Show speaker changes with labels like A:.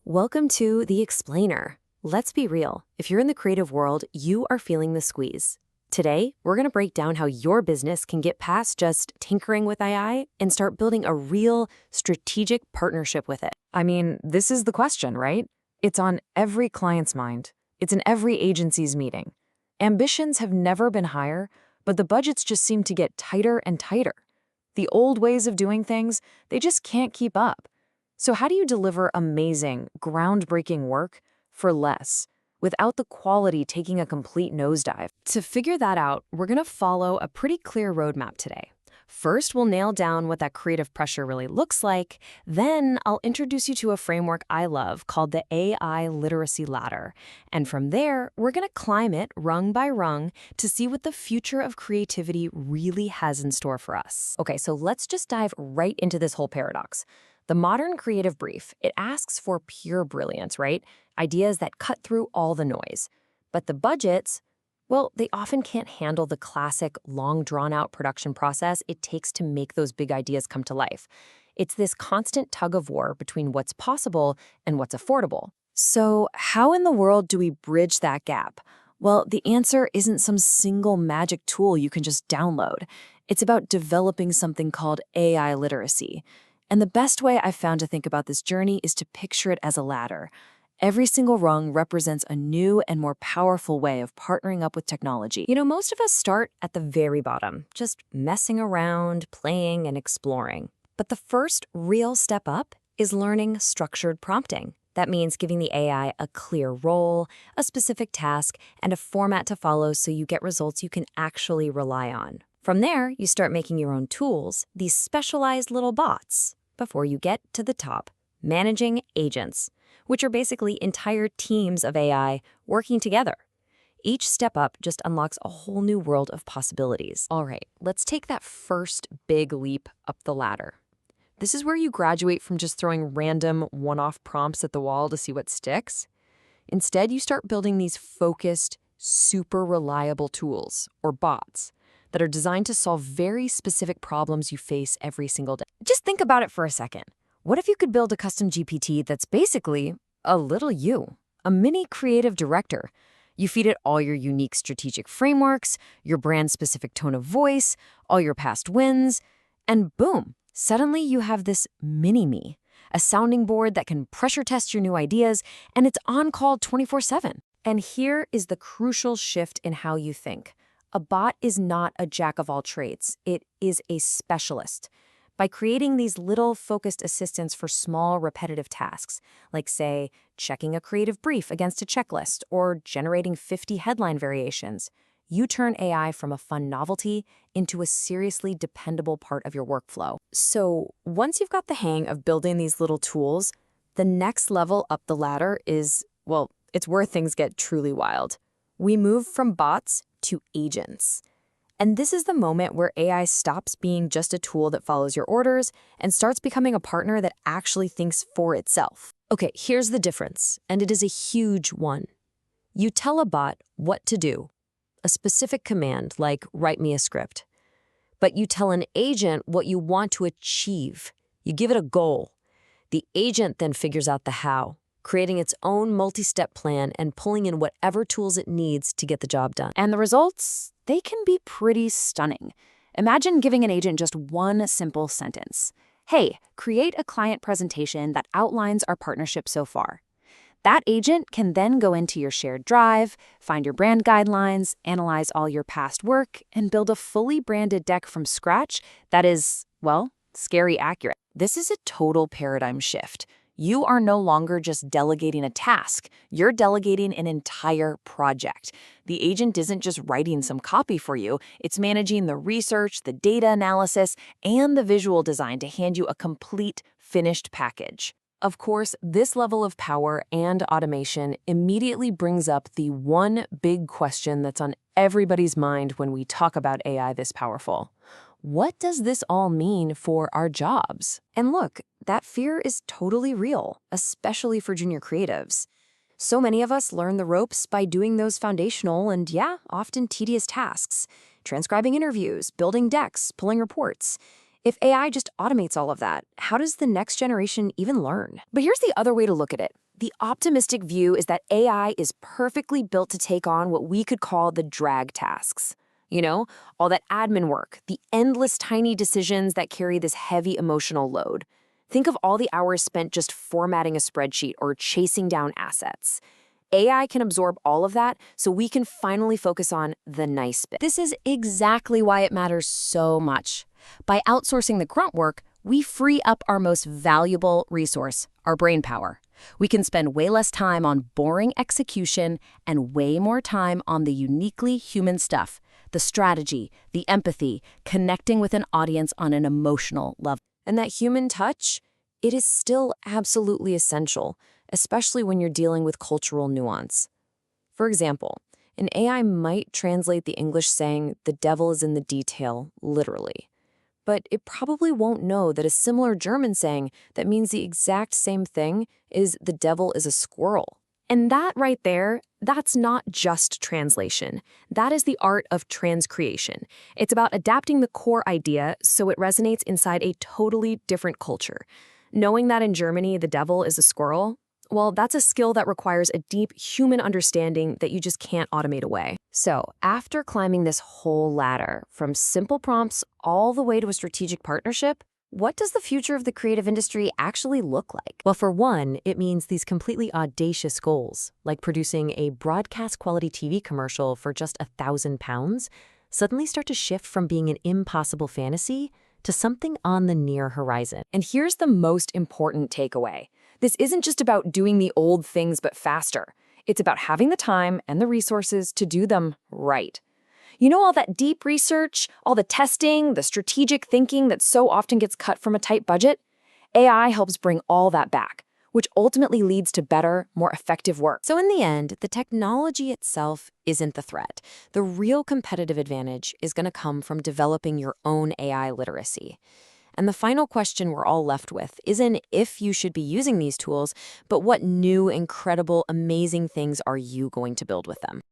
A: Welcome to The Explainer. Let's be real. If you're in the creative world, you are feeling the squeeze. Today, we're going to break down how your business can get past just tinkering with AI and start building a real strategic partnership with it.
B: I mean, this is the question, right? It's on every client's mind. It's in every agency's meeting. Ambitions have never been higher, but the budgets just seem to get tighter and tighter. The old ways of doing things, they just can't keep up. So how do you deliver amazing, groundbreaking work for less, without the quality taking a complete nosedive?
A: To figure that out, we're going to follow a pretty clear roadmap today. First, we'll nail down what that creative pressure really looks like. Then, I'll introduce you to a framework I love called the AI Literacy Ladder. And from there, we're going to climb it rung by rung to see what the future of creativity really has in store for us. Okay, so let's just dive right into this whole paradox. The modern creative brief, it asks for pure brilliance, right? Ideas that cut through all the noise. But the budgets, well, they often can't handle the classic, long, drawn-out production process it takes to make those big ideas come to life. It's this constant tug of war between what's possible and what's affordable. So how in the world do we bridge that gap? Well, the answer isn't some single magic tool you can just download. It's about developing something called AI literacy. And the best way I've found to think about this journey is to picture it as a ladder. Every single rung represents a new and more powerful way of partnering up with technology. You know, most of us start at the very bottom, just messing around, playing, and exploring. But the first real step up is learning structured prompting. That means giving the AI a clear role, a specific task, and a format to follow so you get results you can actually rely on. From there, you start making your own tools, these specialized little bots, before you get to the top, managing agents, which are basically entire teams of AI working together. Each step up just unlocks a whole new world of possibilities. All right, let's take that first big leap up the ladder. This is where you graduate from just throwing random one-off prompts at the wall to see what sticks. Instead, you start building these focused, super reliable tools, or bots, that are designed to solve very specific problems you face every single day. Just think about it for a second. What if you could build a custom GPT that's basically a little you, a mini creative director? You feed it all your unique strategic frameworks, your brand-specific tone of voice, all your past wins, and boom, suddenly you have this mini-me, a sounding board that can pressure test your new ideas, and it's on call 24/7. And here is the crucial shift in how you think. A bot is not a jack of all trades. It is a specialist. By creating these little focused assistants for small, repetitive tasks, like, say, checking a creative brief against a checklist or generating 50 headline variations, you turn AI from a fun novelty into a seriously dependable part of your workflow. So once you've got the hang of building these little tools, the next level up the ladder is, well, it's where things get truly wild. We move from bots to agents. And this is the moment where AI stops being just a tool that follows your orders and starts becoming a partner that actually thinks for itself. Okay, here's the difference, and it is a huge one. You tell a bot what to do, a specific command like write me a script. But you tell an agent what you want to achieve. You give it a goal. The agent then figures out the how, creating its own multi-step plan and pulling in whatever tools it needs to get the job done.
C: And the results, they can be pretty stunning. Imagine giving an agent just one simple sentence. Hey, create a client presentation that outlines our partnership so far. That agent can then go into your shared drive, find your brand guidelines, analyze all your past work, and build a fully branded deck from scratch that is, well, scary accurate. This is a total paradigm shift. You are no longer just delegating a task. You're delegating an entire project. The agent isn't just writing some copy for you. It's managing the research, the data analysis, and the visual design to hand you a complete, finished package. Of course, this level of power and automation immediately brings up the one big question that's on everybody's mind when we talk about AI this powerful. What does this all mean for our jobs? And look, that fear is totally real, especially for junior creatives. So many of us learn the ropes by doing those foundational and, yeah, often tedious tasks, transcribing interviews, building decks, pulling reports. If AI just automates all of that, how does the next generation even learn? But here's the other way to look at it. The optimistic view is that AI is perfectly built to take on what we could call the drag tasks. You know, all that admin work, the endless tiny decisions that carry this heavy emotional load. Think of all the hours spent just formatting a spreadsheet or chasing down assets. AI can absorb all of that so we can finally focus on the nice bit.
A: This is exactly why it matters so much. By outsourcing the grunt work, we free up our most valuable resource, our brain power. We can spend way less time on boring execution and way more time on the uniquely human stuff, the strategy, the empathy, connecting with an audience on an emotional level.
B: And that human touch, it is still absolutely essential, especially when you're dealing with cultural nuance. For example, an AI might translate the English saying, "the devil is in the detail," literally. But it probably won't know that a similar German saying that means the exact same thing is, "the devil is a squirrel."
A: And that right there, that's not just translation. That is the art of transcreation. It's about adapting the core idea so it resonates inside a totally different culture. Knowing that in Germany the devil is a squirrel, well, that's a skill that requires a deep human understanding that you just can't automate away.
C: So, after climbing this whole ladder, from simple prompts all the way to a strategic partnership, what does the future of the creative industry actually look like?
B: Well, for one, it means these completely audacious goals, like producing a broadcast-quality TV commercial for just £1,000, suddenly start to shift from being an impossible fantasy to something on the near horizon.
C: And here's the most important takeaway. This isn't just about doing the old things but faster. It's about having the time and the resources to do them right. You know, all that deep research, all the testing, the strategic thinking that so often gets cut from a tight budget? AI helps bring all that back, which ultimately leads to better, more effective work.
B: So in the end, the technology itself isn't the threat. The real competitive advantage is going to come from developing your own AI literacy. And the final question we're all left with isn't if you should be using these tools, but what new, incredible, amazing things are you going to build with them?